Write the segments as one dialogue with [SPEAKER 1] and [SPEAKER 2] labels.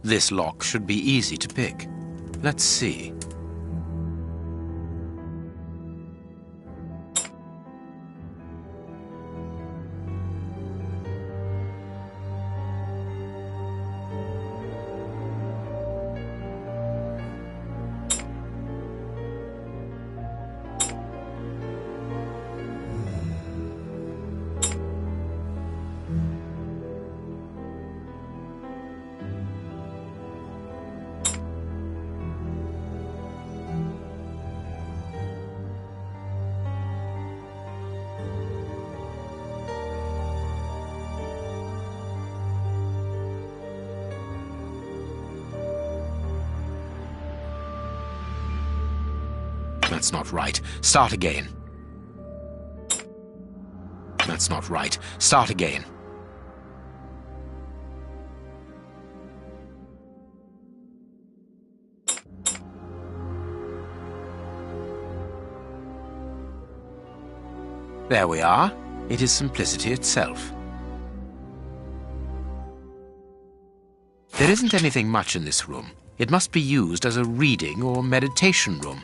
[SPEAKER 1] This lock should be easy to pick. Let's see. That's not right. Start again. That's not right. Start again. There we are. It is simplicity itself. There isn't anything much in this room. It must be used as a reading or meditation room.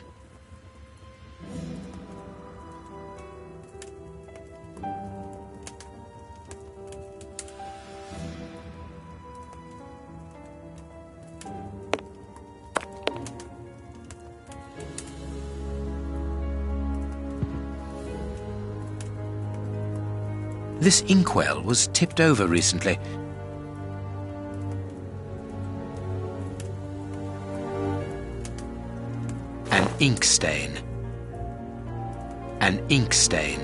[SPEAKER 1] This inkwell was tipped over recently. An ink stain. An ink stain.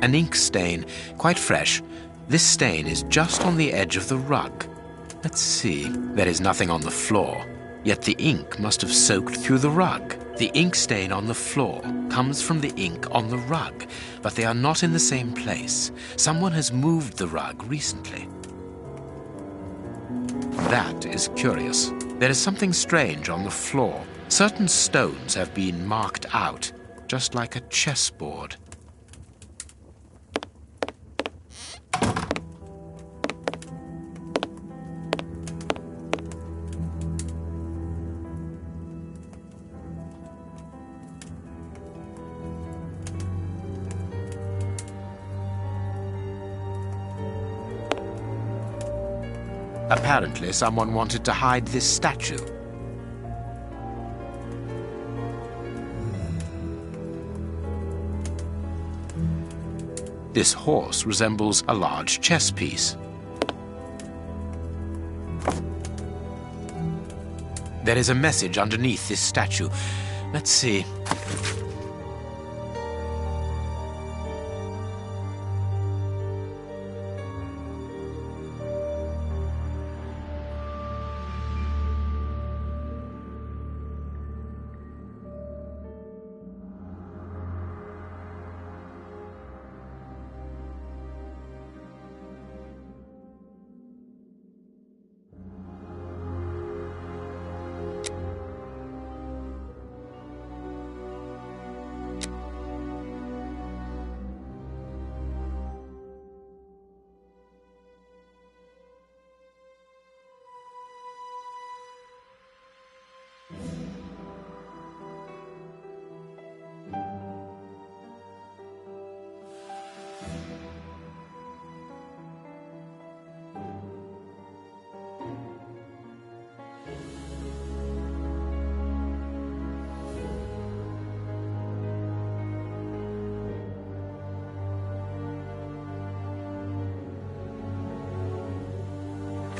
[SPEAKER 1] An ink stain, quite fresh. This stain is just on the edge of the rug. Let's see. There is nothing on the floor, yet the ink must have soaked through the rug. The ink stain on the floor comes from the ink on the rug, but they are not in the same place. Someone has moved the rug recently. That is curious. There is something strange on the floor. Certain stones have been marked out, just like a chessboard. Apparently, someone wanted to hide this statue. This horse resembles a large chess piece. There is a message underneath this statue. Let's see.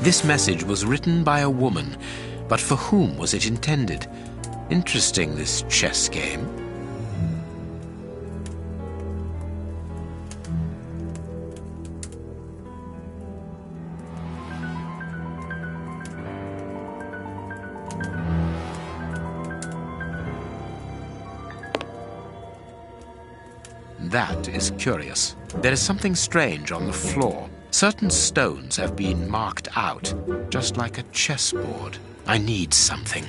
[SPEAKER 1] This message was written by a woman, but for whom was it intended? Interesting, this chess game. That is curious. There is something strange on the floor. Certain stones have been marked out, just like a chessboard. I need something.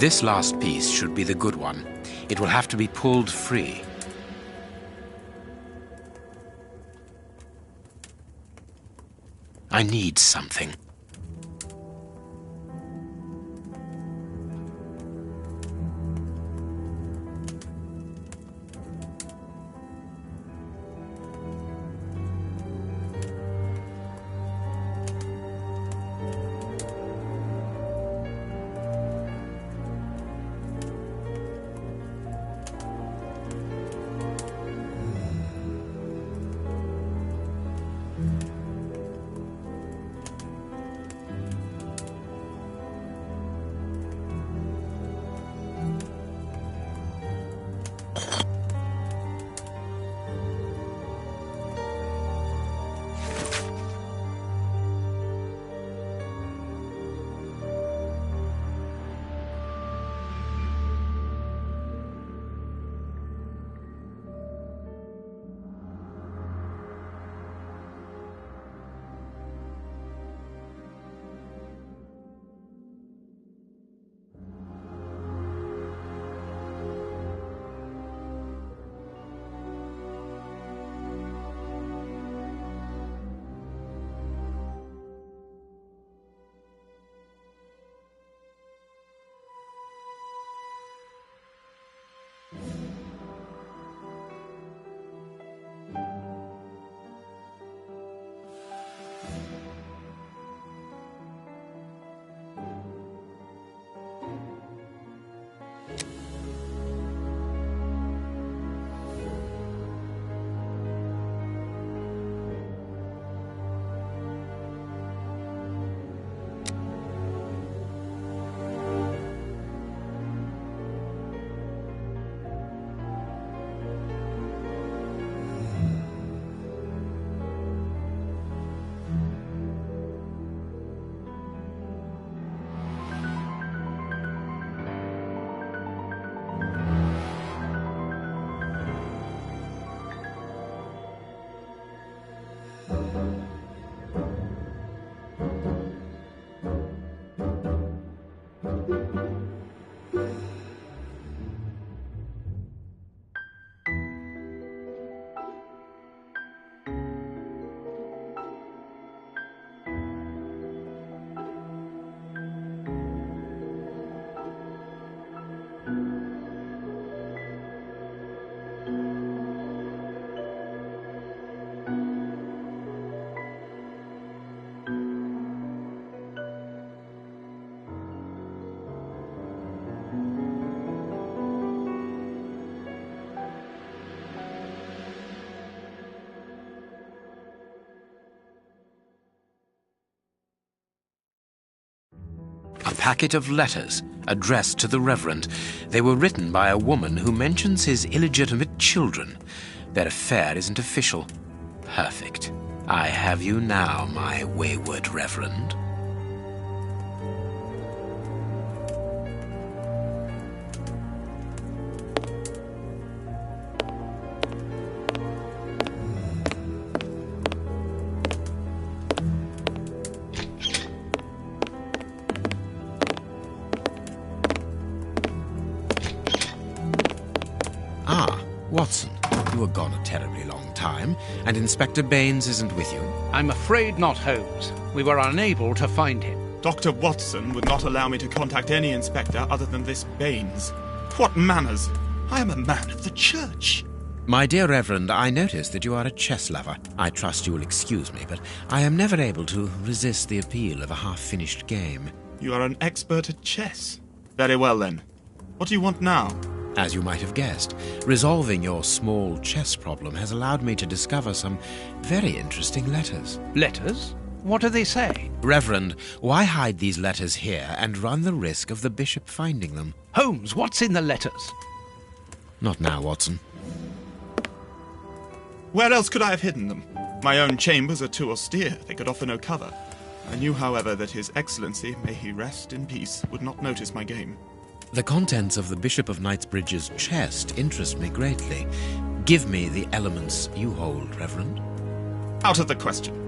[SPEAKER 1] This last piece should be the good one. It will have to be pulled free. I need something. A packet of letters addressed to the Reverend. They were written by a woman who mentions his illegitimate children. Their affair isn't official. Perfect. I have you now, my wayward Reverend.
[SPEAKER 2] Watson, you were gone a terribly long time, and Inspector Baines isn't with you.
[SPEAKER 3] I'm afraid not, Holmes. We were unable to find him.
[SPEAKER 4] Dr. Watson would not allow me to contact any inspector other than this Baines. What manners! I am a man of the church.
[SPEAKER 2] My dear Reverend, I notice that you are a chess lover. I trust you will excuse me, but I am never able to resist the appeal of a half-finished game.
[SPEAKER 4] You are an expert at chess. Very well, then. What do you want now?
[SPEAKER 2] As you might have guessed, resolving your small chess problem has allowed me to discover some very interesting letters.
[SPEAKER 3] Letters? What do they say?
[SPEAKER 2] Reverend, why hide these letters here and run the risk of the bishop finding them?
[SPEAKER 3] Holmes, what's in the letters?
[SPEAKER 2] Not now, Watson.
[SPEAKER 4] Where else could I have hidden them? My own chambers are too austere. They could offer no cover. I knew, however, that His Excellency, may he rest in peace, would not notice my game.
[SPEAKER 2] The contents of the Bishop of Knightsbridge's chest interest me greatly. Give me the elements you hold, Reverend.
[SPEAKER 4] Out of the question.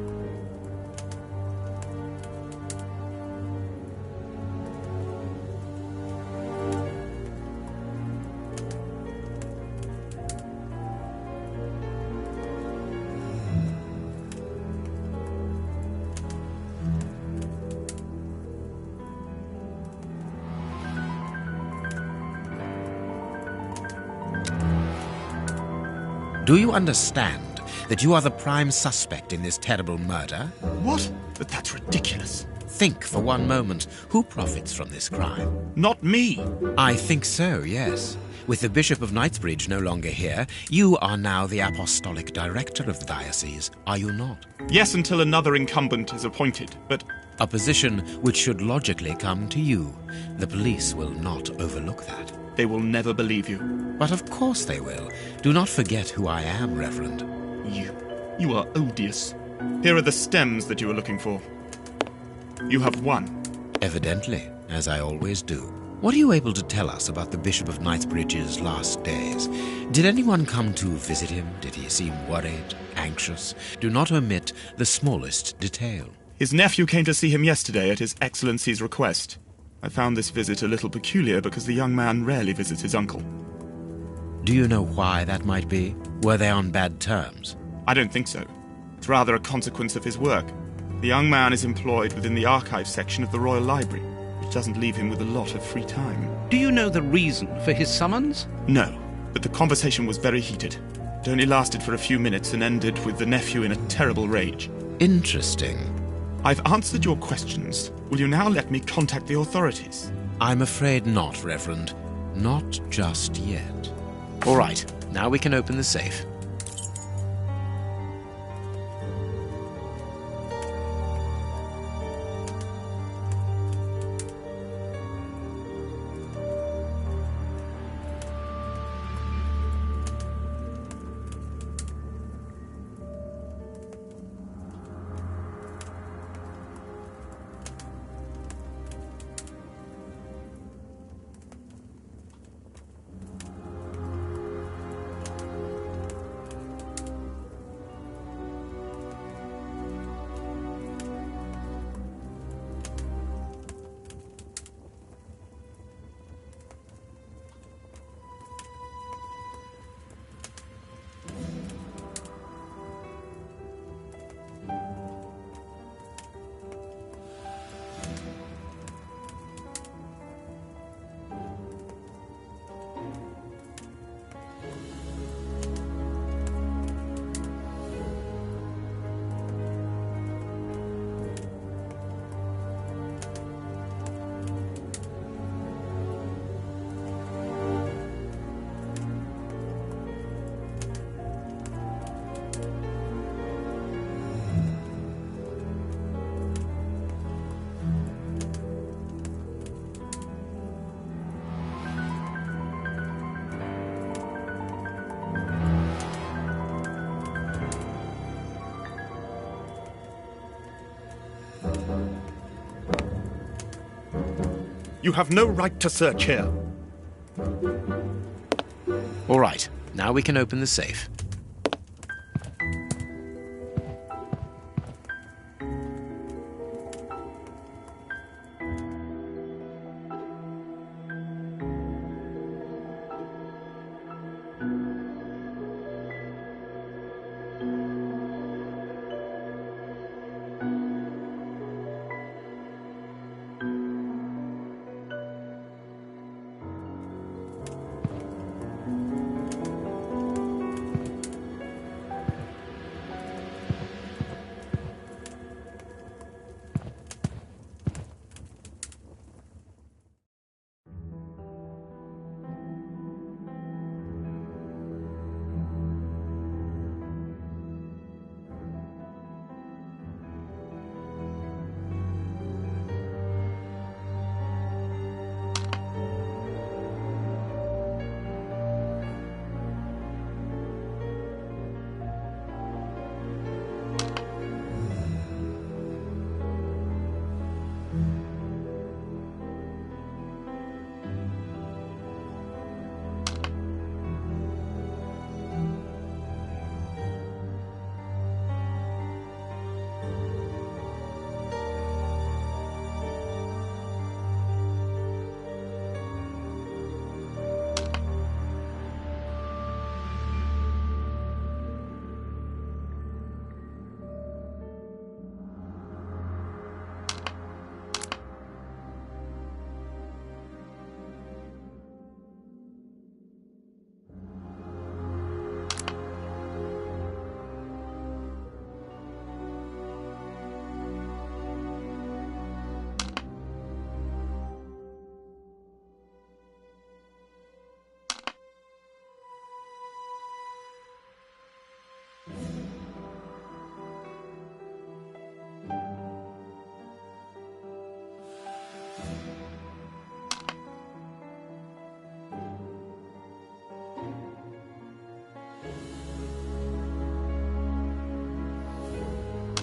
[SPEAKER 2] Do you understand that you are the prime suspect in this terrible murder?
[SPEAKER 4] What? But that's ridiculous.
[SPEAKER 2] Think for one moment, who profits from this crime?
[SPEAKER 4] Not me.
[SPEAKER 2] I think so, yes. With the Bishop of Knightsbridge no longer here, you are now the apostolic director of the diocese, are you not?
[SPEAKER 4] Yes, until another incumbent is appointed, but...
[SPEAKER 2] A position which should logically come to you. The police will not overlook that.
[SPEAKER 4] They will never believe you.
[SPEAKER 2] But of course they will. Do not forget who I am, Reverend.
[SPEAKER 4] You are odious. Here are the stems that you were looking for. You have won.
[SPEAKER 2] Evidently, as I always do. What are you able to tell us about the Bishop of Knightsbridge's last days? Did anyone come to visit him? Did he seem worried, anxious? Do not omit the smallest detail.
[SPEAKER 4] His nephew came to see him yesterday at His Excellency's request. I found this visit a little peculiar because the young man rarely visits his uncle.
[SPEAKER 2] Do you know why that might be? Were they on bad terms?
[SPEAKER 4] I don't think so. It's rather a consequence of his work. The young man is employed within the archive section of the Royal Library, which doesn't leave him with a lot of free time.
[SPEAKER 3] Do you know the reason for his summons?
[SPEAKER 4] No, but the conversation was very heated. It only lasted for a few minutes and ended with the nephew in a terrible rage.
[SPEAKER 2] Interesting.
[SPEAKER 4] I've answered your questions. Will you now let me contact the authorities?
[SPEAKER 2] I'm afraid not, Reverend. Not just yet.
[SPEAKER 1] All right, now we can open the safe.
[SPEAKER 4] You have no right to search here.
[SPEAKER 1] All right, now we can open the safe.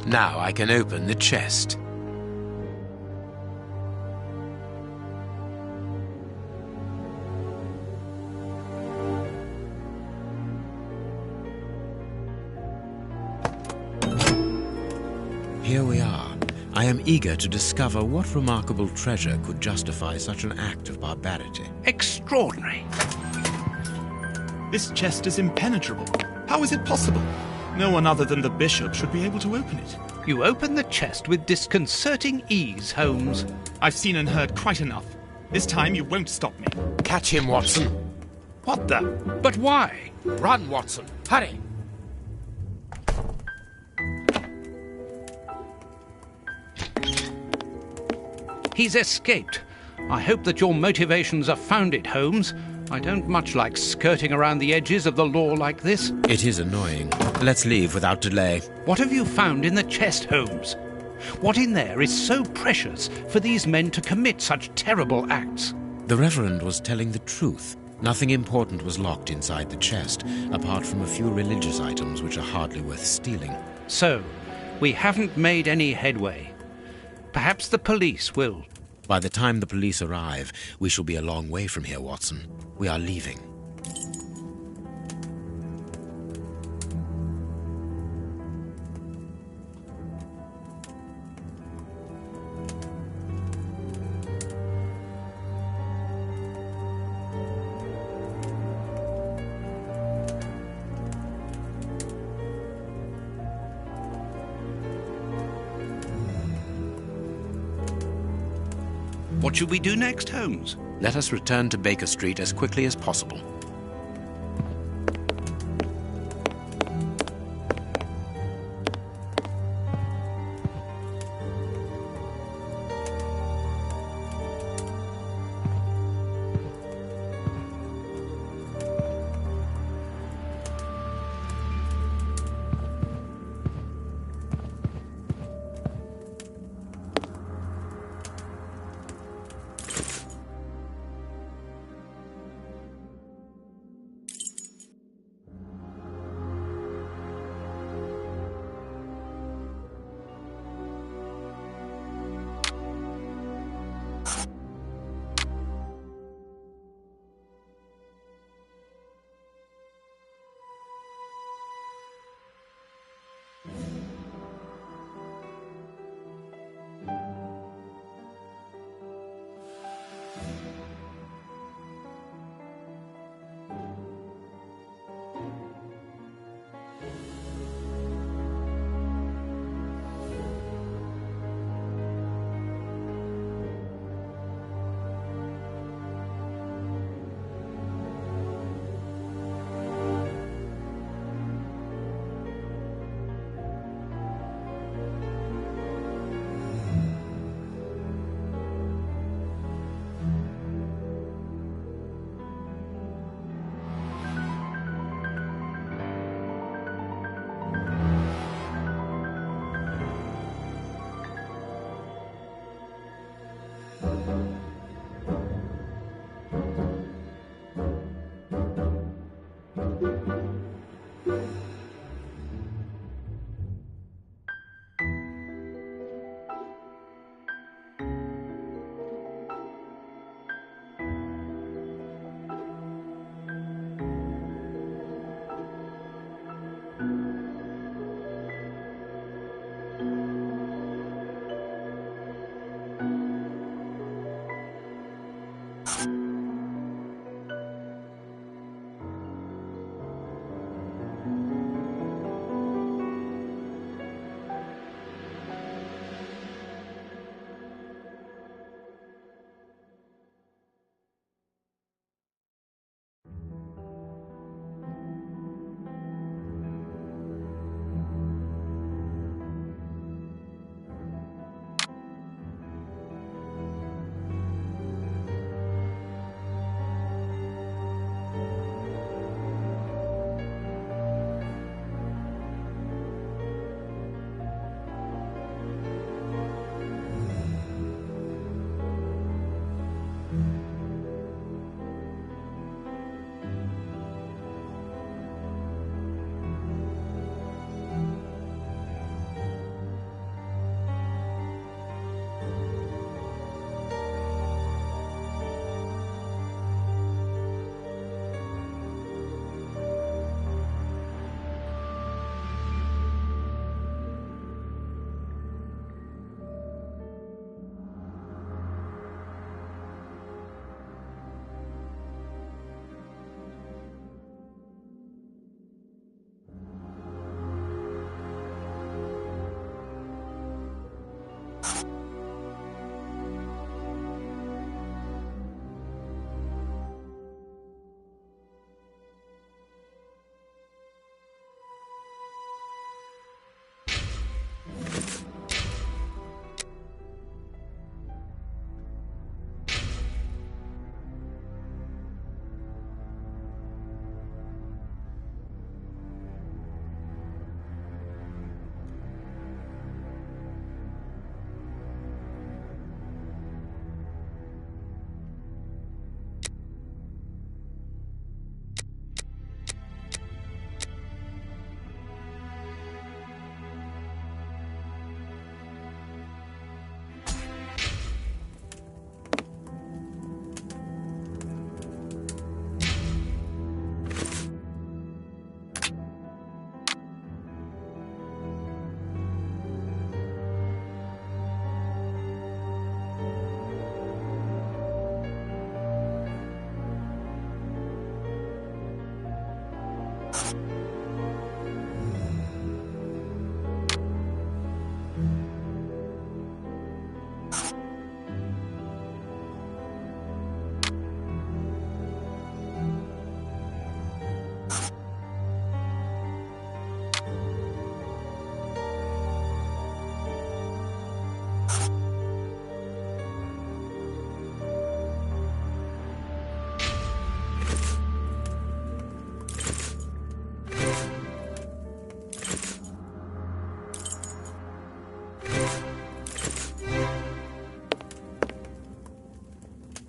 [SPEAKER 1] Now I can open the chest.
[SPEAKER 2] Here we are. I am eager to discover what remarkable treasure could justify such an act of barbarity.
[SPEAKER 3] Extraordinary.
[SPEAKER 4] This chest is impenetrable. How is it possible? No one other than the bishop should be able to open it.
[SPEAKER 3] You open the chest with disconcerting ease, Holmes.
[SPEAKER 4] I've seen and heard quite enough. This time you won't stop me.
[SPEAKER 1] Catch him, Watson.
[SPEAKER 4] What the?
[SPEAKER 3] But why?
[SPEAKER 1] Run, Watson. Hurry.
[SPEAKER 3] He's escaped. I hope that your motivations are founded, Holmes. I don't much like skirting around the edges of the law like this.
[SPEAKER 2] It is annoying. Let's leave without delay.
[SPEAKER 3] What have you found in the chest, Holmes? What in there is so precious for these men to commit such terrible acts?
[SPEAKER 2] The Reverend was telling the truth. Nothing important was locked inside the chest, apart from a few religious items which are hardly worth stealing.
[SPEAKER 3] So, we haven't made any headway. Perhaps the police will.
[SPEAKER 2] By the time the police arrive, we shall be a long way from here, Watson. We are leaving.
[SPEAKER 3] What should we do next, Holmes?
[SPEAKER 1] Let us return to Baker Street as quickly as possible.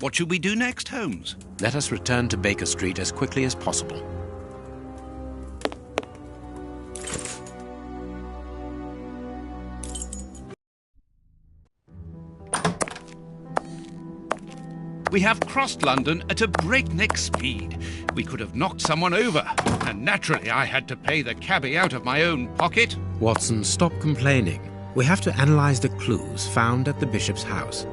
[SPEAKER 3] What should we do next, Holmes?
[SPEAKER 1] Let us return to Baker Street as quickly as possible.
[SPEAKER 3] We have crossed London at a breakneck speed. We could have knocked someone over, and naturally I had to pay the cabbie out of my own pocket.
[SPEAKER 2] Watson, stop complaining. We have to analyze the clues found at the bishop's house.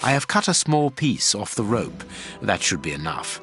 [SPEAKER 1] I have cut a small piece off the rope. That should be enough.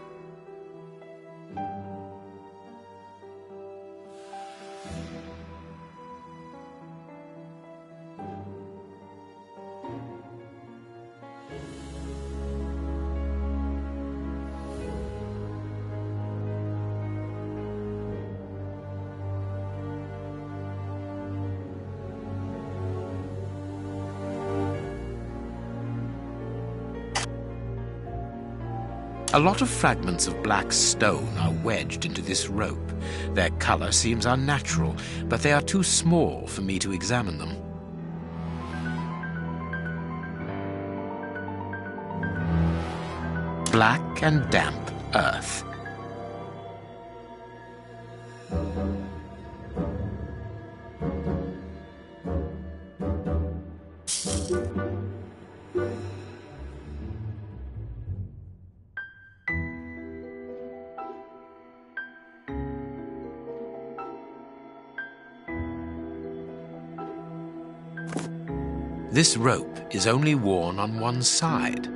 [SPEAKER 1] A lot of fragments of black stone are wedged into this rope. Their color seems unnatural, but they are too small for me to examine them. Black and damp earth. This rope is only worn on one side.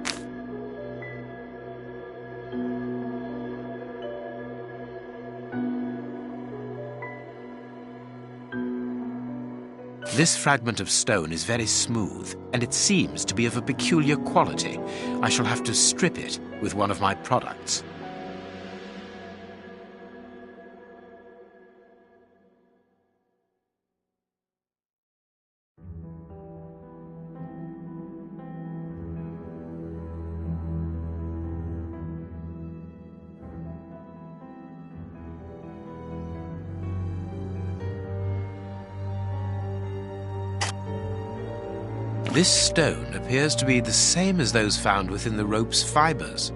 [SPEAKER 1] This fragment of stone is very smooth, and it seems to be of a peculiar quality. I shall have to strip it with one of my products. This stone appears to be the same as those found within the rope's fibers.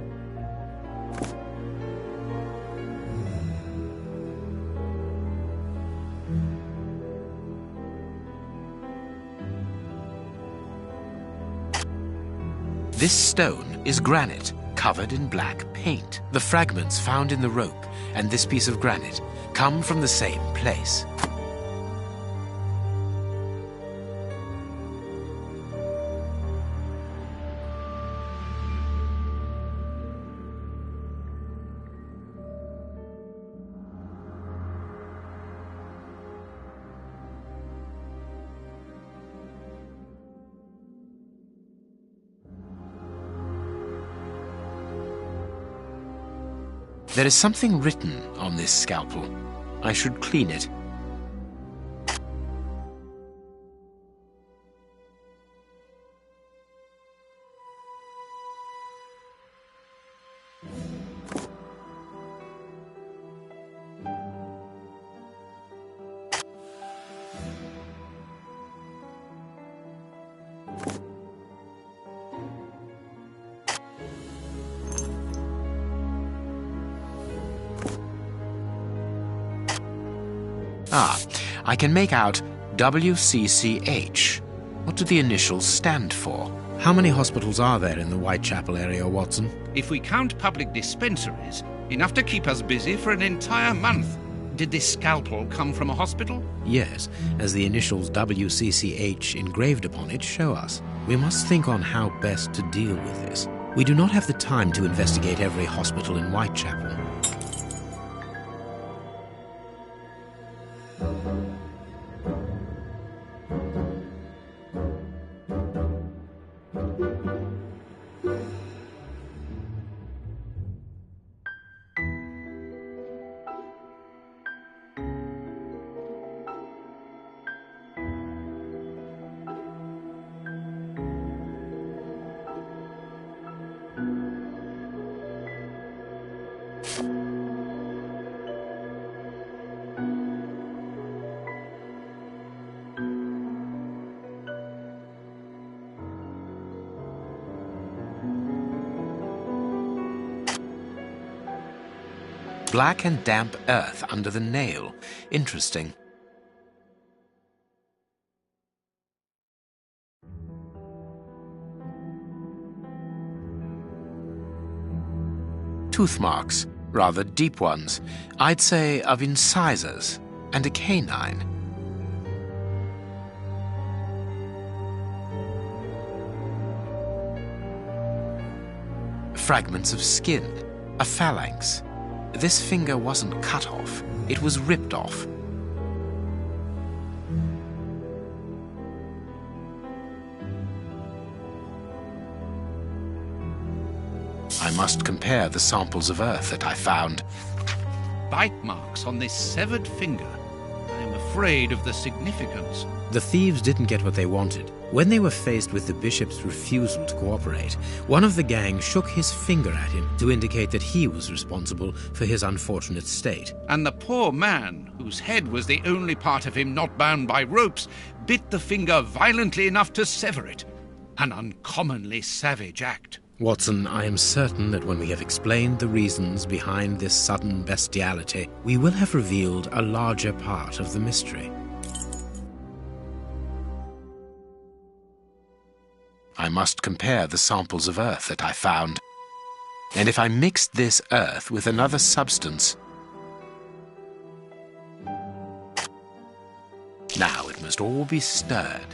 [SPEAKER 1] This stone is granite, covered in black paint. The fragments found in the rope and this piece of granite come from the same place. There is something written on this scalpel. I should clean it. Ah, I can make out WCCH. What do the initials stand for?
[SPEAKER 2] How many hospitals are there in the Whitechapel area, Watson?
[SPEAKER 3] If we count public dispensaries, enough to keep us busy for an entire month. Did this scalpel come from a hospital?
[SPEAKER 2] Yes, as the initials WCCH engraved upon it show us. We must think on how best to deal with this. We do not have the time to investigate every hospital in Whitechapel.
[SPEAKER 1] Black and damp earth under the nail. Interesting. Tooth marks, rather deep ones. I'd say of incisors and a canine. Fragments of skin, a phalanx. This finger wasn't cut off, it was ripped off. I must compare the samples of earth that I found.
[SPEAKER 3] Bite marks on this severed finger. I am afraid of the significance.
[SPEAKER 2] The thieves didn't get what they wanted. When they were faced with the bishop's refusal to cooperate, one of the gang shook his finger at him to indicate that he was responsible for his unfortunate state.
[SPEAKER 3] And the poor man, whose head was the only part of him not bound by ropes, bit the finger violently enough to sever it. An uncommonly savage act.
[SPEAKER 2] Watson, I am certain that when we have explained the reasons behind this sudden bestiality, we will have revealed a larger part of the mystery.
[SPEAKER 1] I must compare the samples of earth that I found. And if I mixed this earth with another substance... Now it must all be stirred.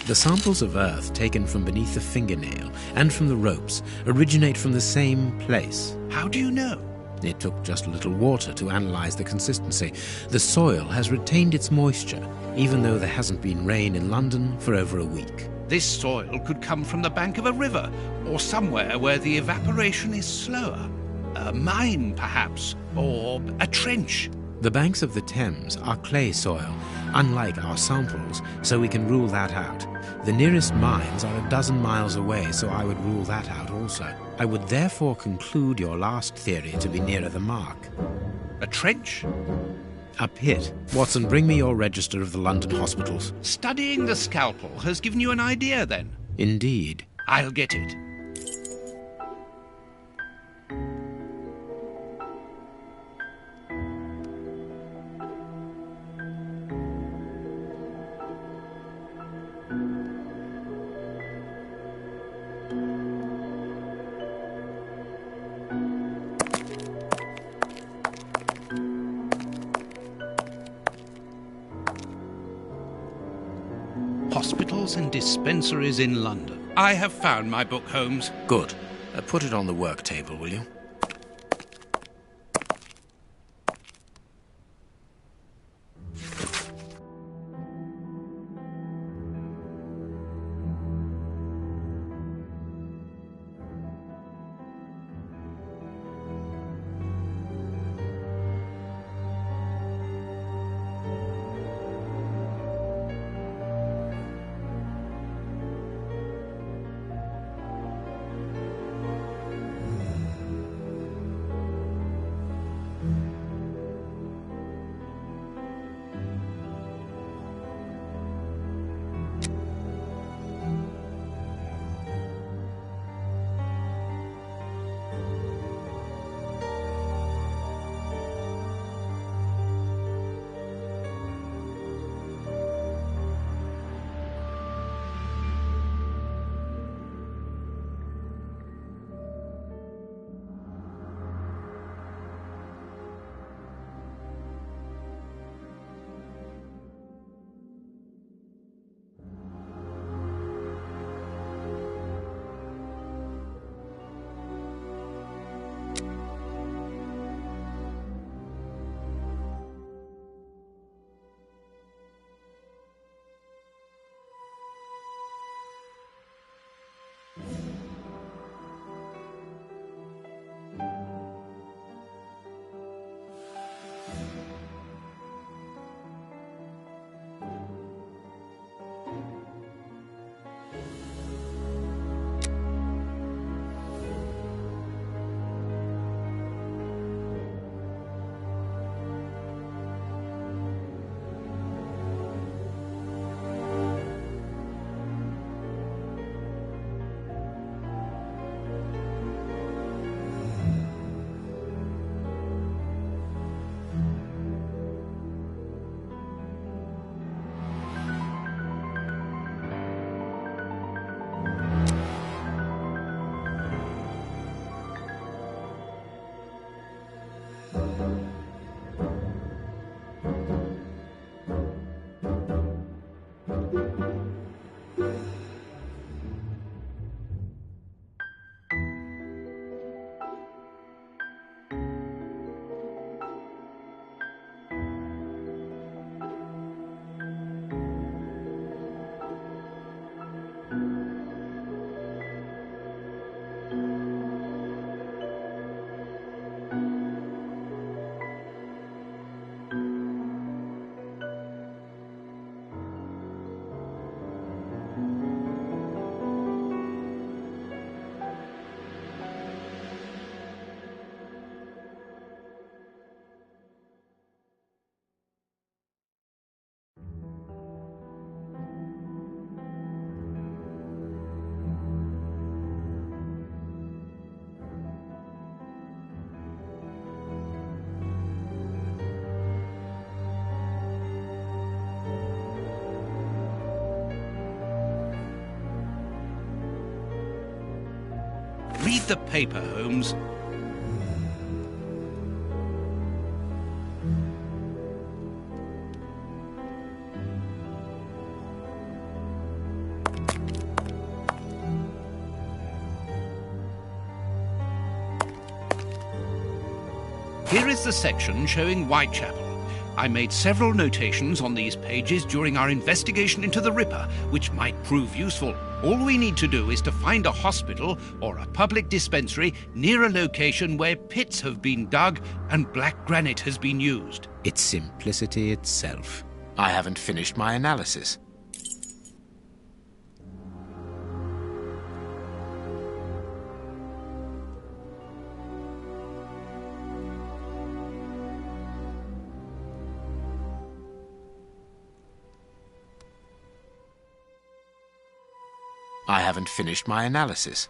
[SPEAKER 2] The samples of earth taken from beneath the fingernail and from the ropes originate from the same place.
[SPEAKER 3] How do you know?
[SPEAKER 2] It took just a little water to analyze the consistency. The soil has retained its moisture, even though there hasn't been rain in London for over a week.
[SPEAKER 3] This soil could come from the bank of a river, or somewhere where the evaporation is slower. A mine, perhaps, or a trench.
[SPEAKER 2] The banks of the Thames are clay soil, unlike our samples, so we can rule that out. The nearest mines are 12 miles away, so I would rule that out also. I would therefore conclude your last theory to be nearer the mark.
[SPEAKER 3] A trench?
[SPEAKER 2] A pit. Watson, bring me your register of the London hospitals.
[SPEAKER 3] Studying the scalpel has given you an idea, then?
[SPEAKER 2] Indeed.
[SPEAKER 3] I'll get it. Hospitals and dispensaries in London. I have found my book, Holmes.
[SPEAKER 1] Good. Put it on the work table, will you?
[SPEAKER 3] Read the paper, Holmes. Here is the section showing Whitechapel. I made several notations on these pages during our investigation into the Ripper, which might prove useful. All we need to do is to find a hospital or a public dispensary near a location where pits have been dug and black granite has been used.
[SPEAKER 1] It's simplicity itself. I haven't finished my analysis. I haven't finished my analysis.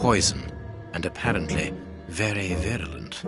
[SPEAKER 1] Poison, and apparently very virulent.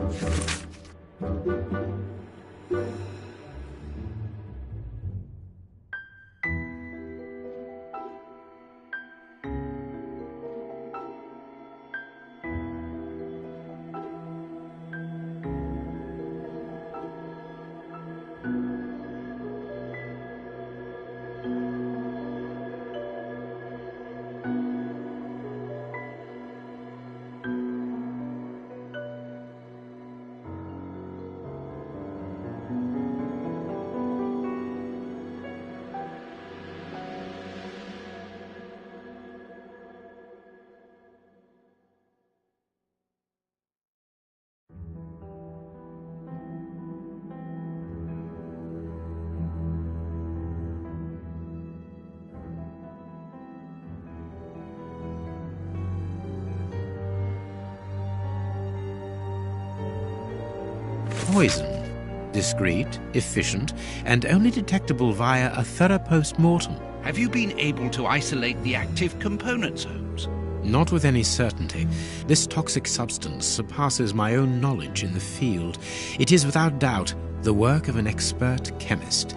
[SPEAKER 1] Poison. Discreet, efficient, and only detectable via a thorough post-mortem.
[SPEAKER 3] Have you been able to isolate the active components, Holmes?
[SPEAKER 1] Not with any certainty. This toxic substance surpasses my own knowledge in the field. It is without doubt the work of an expert chemist.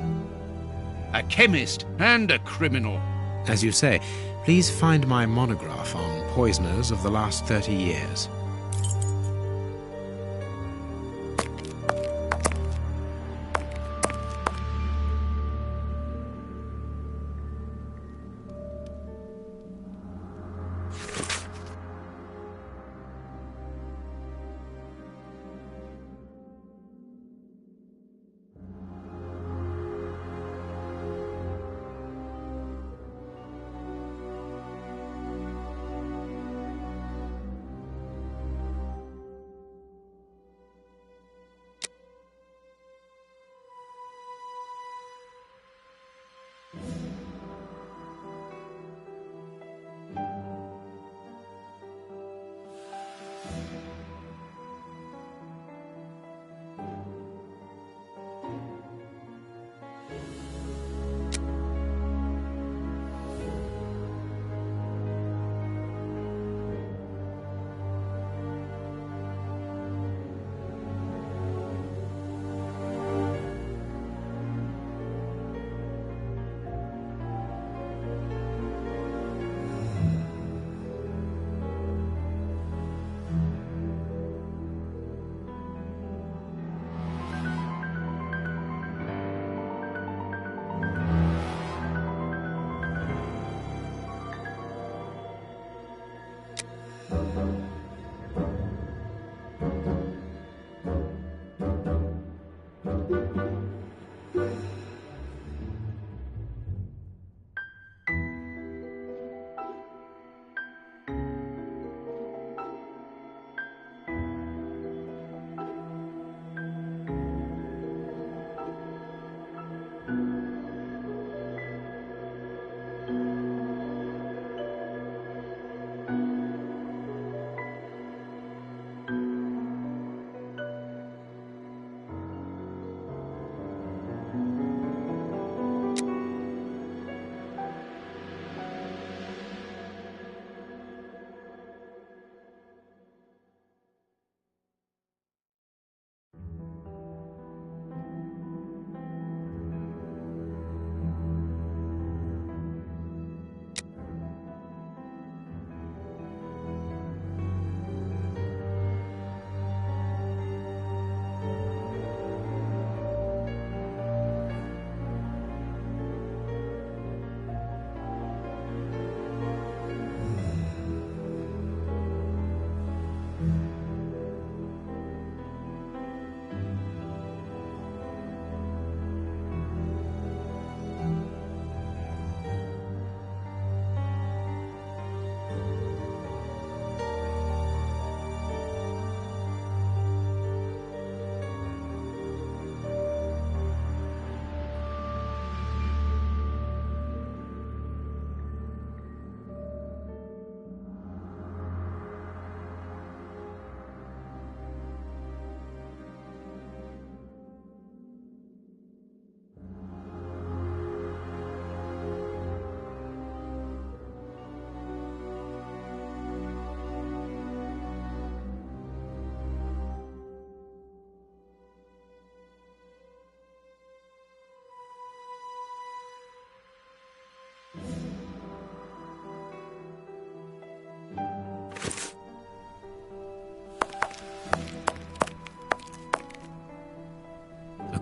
[SPEAKER 3] A chemist and a criminal.
[SPEAKER 1] As you say, please find my monograph on poisoners of the last 30 years.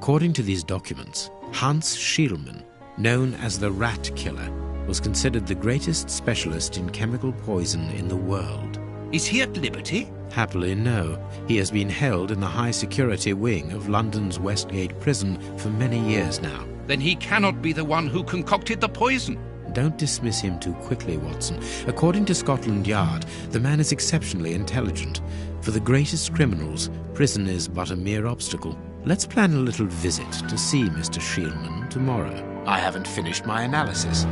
[SPEAKER 2] According to these documents, Hans Schielmann, known as the Rat Killer, was considered the greatest specialist in chemical poison in the world.
[SPEAKER 3] Is he at liberty?
[SPEAKER 2] Happily, no. He has been held in the high-security wing of London's Westgate prison for many years now.
[SPEAKER 3] Then he cannot be the one who concocted the poison.
[SPEAKER 2] Don't dismiss him too quickly, Watson. According to Scotland Yard, the man is exceptionally intelligent. For the greatest criminals, prison is but a mere obstacle. Let's plan a little visit to see Mr. Schielmann tomorrow.
[SPEAKER 1] I haven't finished my analysis.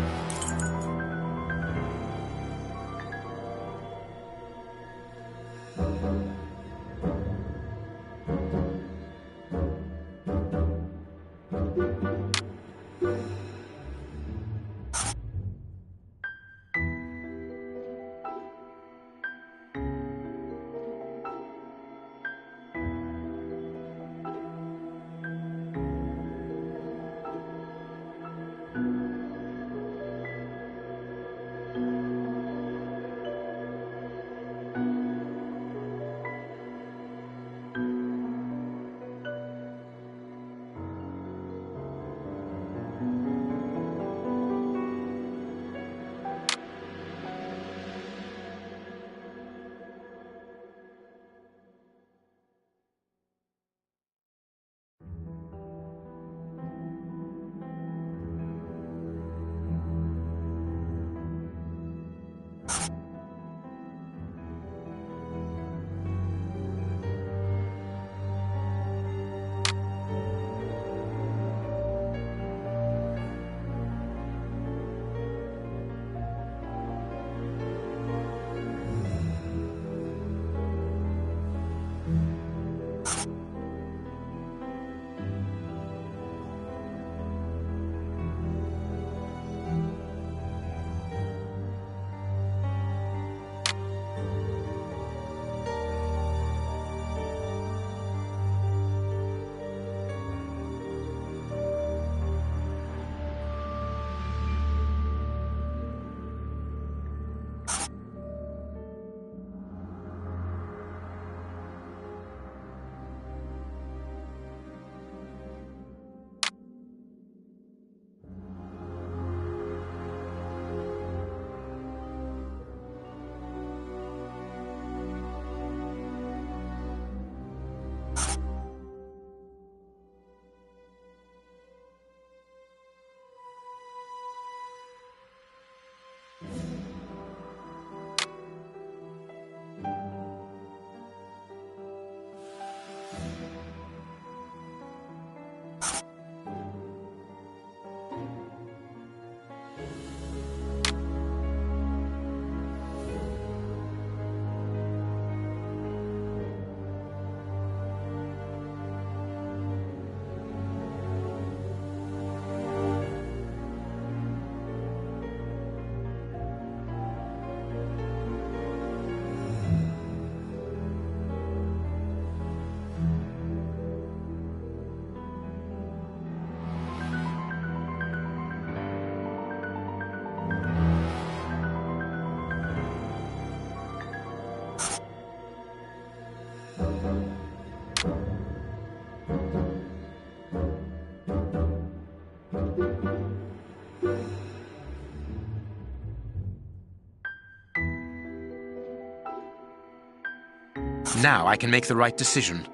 [SPEAKER 1] Now I can make the right decision.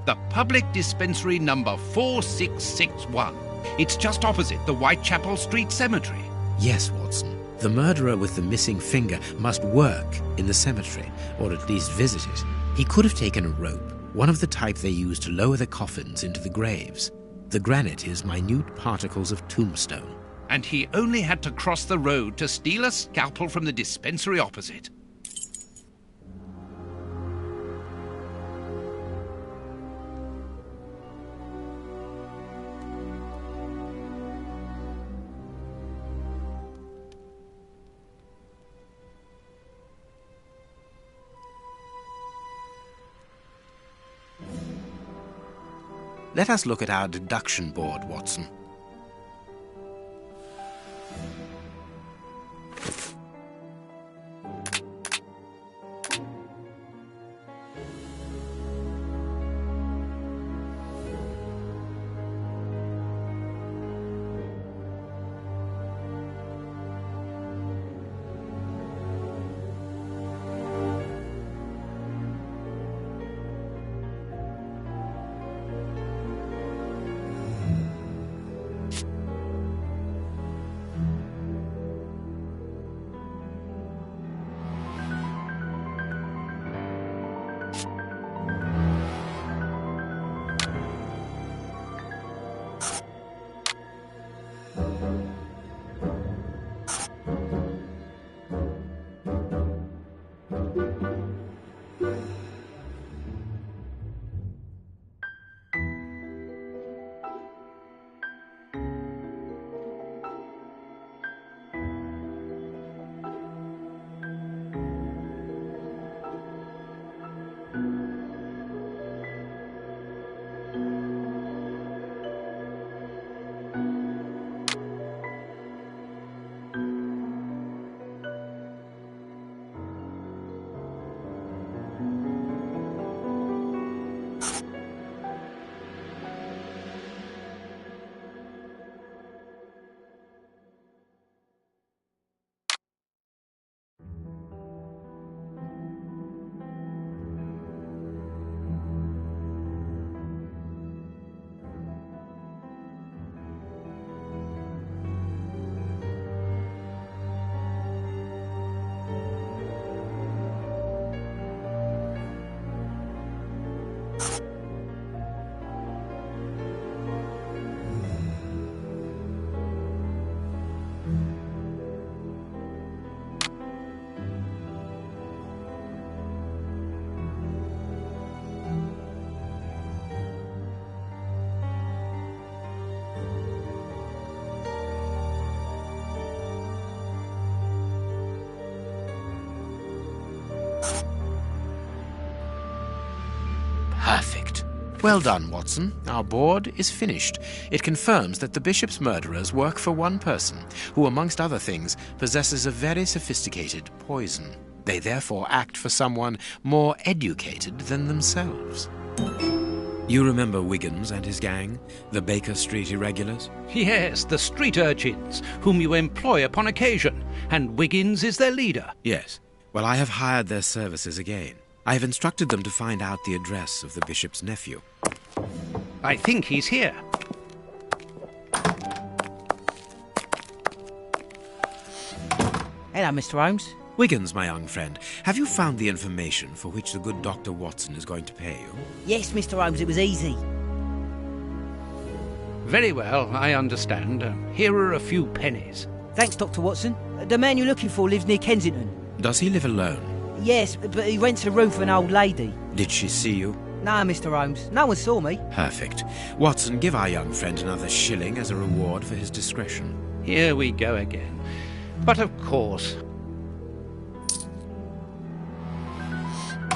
[SPEAKER 3] The public dispensary number 4661. It's just opposite the Whitechapel Street Cemetery.
[SPEAKER 2] Yes, Watson. The murderer with the missing finger must work in the cemetery, or at least visit it. He could have taken a rope, one of the type they use to lower the coffins into the graves. The granite is minute particles of tombstone.
[SPEAKER 3] And he only had to cross the road to steal a scalpel from the dispensary opposite.
[SPEAKER 2] Let us look at our deduction board, Watson.
[SPEAKER 1] Perfect. Well done, Watson. Our board is finished. It confirms that the bishop's murderers work for one person, who, amongst other things, possesses a very sophisticated poison. They therefore act for someone more educated than themselves.
[SPEAKER 2] You remember Wiggins and his gang, the Baker Street irregulars?
[SPEAKER 3] Yes, the street urchins, whom you employ upon occasion, and Wiggins is their leader.
[SPEAKER 2] Yes. Well, I have hired their services again. I have instructed them to find out the address of the bishop's nephew.
[SPEAKER 3] I think he's here.
[SPEAKER 5] Hello, Mr. Holmes.
[SPEAKER 2] Wiggins, my young friend, have you found the information for which the good Dr. Watson is going to pay you?
[SPEAKER 5] Yes, Mr. Holmes, it was easy.
[SPEAKER 3] Very well, I understand. Here are a few pennies.
[SPEAKER 5] Thanks, Dr. Watson. The man you're looking for lives near Kensington.
[SPEAKER 2] Does he live alone?
[SPEAKER 5] Yes, but he rents a room for an old lady.
[SPEAKER 2] Did she see you?
[SPEAKER 5] No, Mr. Holmes. No one saw me.
[SPEAKER 2] Perfect. Watson, give our young friend another shilling as a reward for his discretion.
[SPEAKER 3] Here we go again. But of course...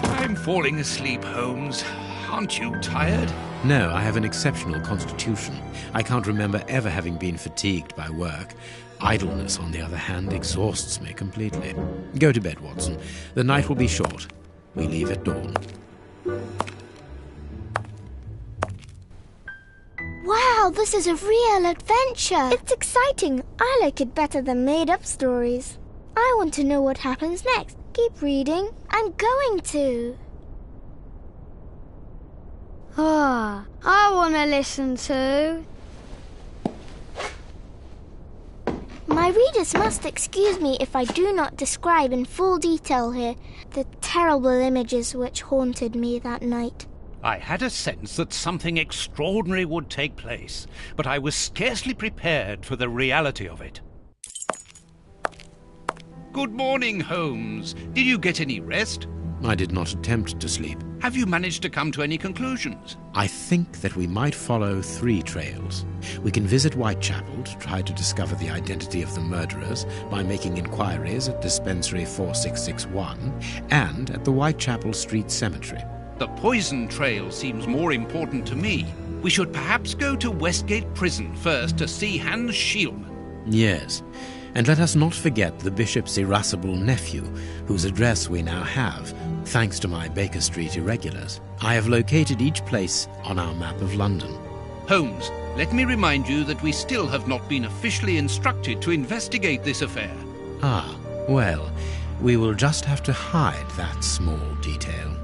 [SPEAKER 3] I'm falling asleep, Holmes. Aren't you tired?
[SPEAKER 2] No, I have an exceptional constitution. I can't remember ever having been fatigued by work. Idleness, on the other hand, exhausts me completely. Go to bed, Watson. The night will be short. We leave at dawn.
[SPEAKER 6] Wow, this is a real adventure. It's exciting. I like it better than made-up stories. I want to know what happens next. Keep reading. I'm going to.
[SPEAKER 7] Ah, I want to listen to.
[SPEAKER 6] My readers must excuse me if I do not describe in full detail here the terrible images which haunted me that night.
[SPEAKER 3] I had a sense that something extraordinary would take place, but I was scarcely prepared for the reality of it. Good morning, Holmes. Did you get any rest?
[SPEAKER 2] I did not attempt to sleep.
[SPEAKER 3] Have you managed to come to any conclusions?
[SPEAKER 2] I think that we might follow 3 trails. We can visit Whitechapel to try to discover the identity of the murderers by making inquiries at Dispensary 4661 and at the Whitechapel Street Cemetery.
[SPEAKER 3] The poison trail seems more important to me. We should perhaps go to Westgate Prison first to see Hans Schielman.
[SPEAKER 2] Yes, and let us not forget the bishop's irascible nephew, whose address we now have, thanks to my Baker Street irregulars. I have located each place on our map of London.
[SPEAKER 3] Holmes, let me remind you that we still have not been officially instructed to investigate this affair.
[SPEAKER 2] Ah, well, we will just have to hide that small detail.